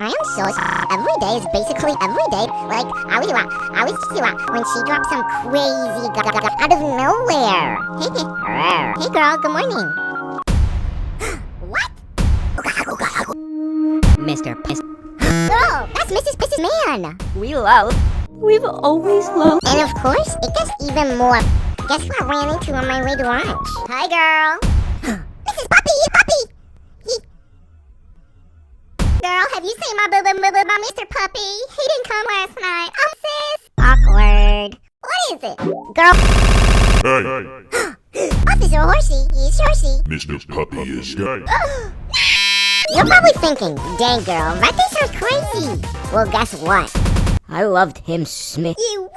I am so every day is basically every day. Like, I was when she dropped some crazy out of nowhere. Hey girl, good morning. What? Mr. Piss. Girl, that's Mrs. Piss's man. We've always loved. And of course, it gets even more. Guess what I ran into on my way to lunch? Hi, girl. Mrs. Puppy. Girl, have you seen my Mr. Puppy? He didn't come last night. Oh, sis. Awkward. What is it? Girl. Hey, Officer Horsey. He's Horsey. Mr. Puppy is gay. You're probably thinking, dang girl, that thing sounds crazy. Well, guess what? I loved him, Smith. You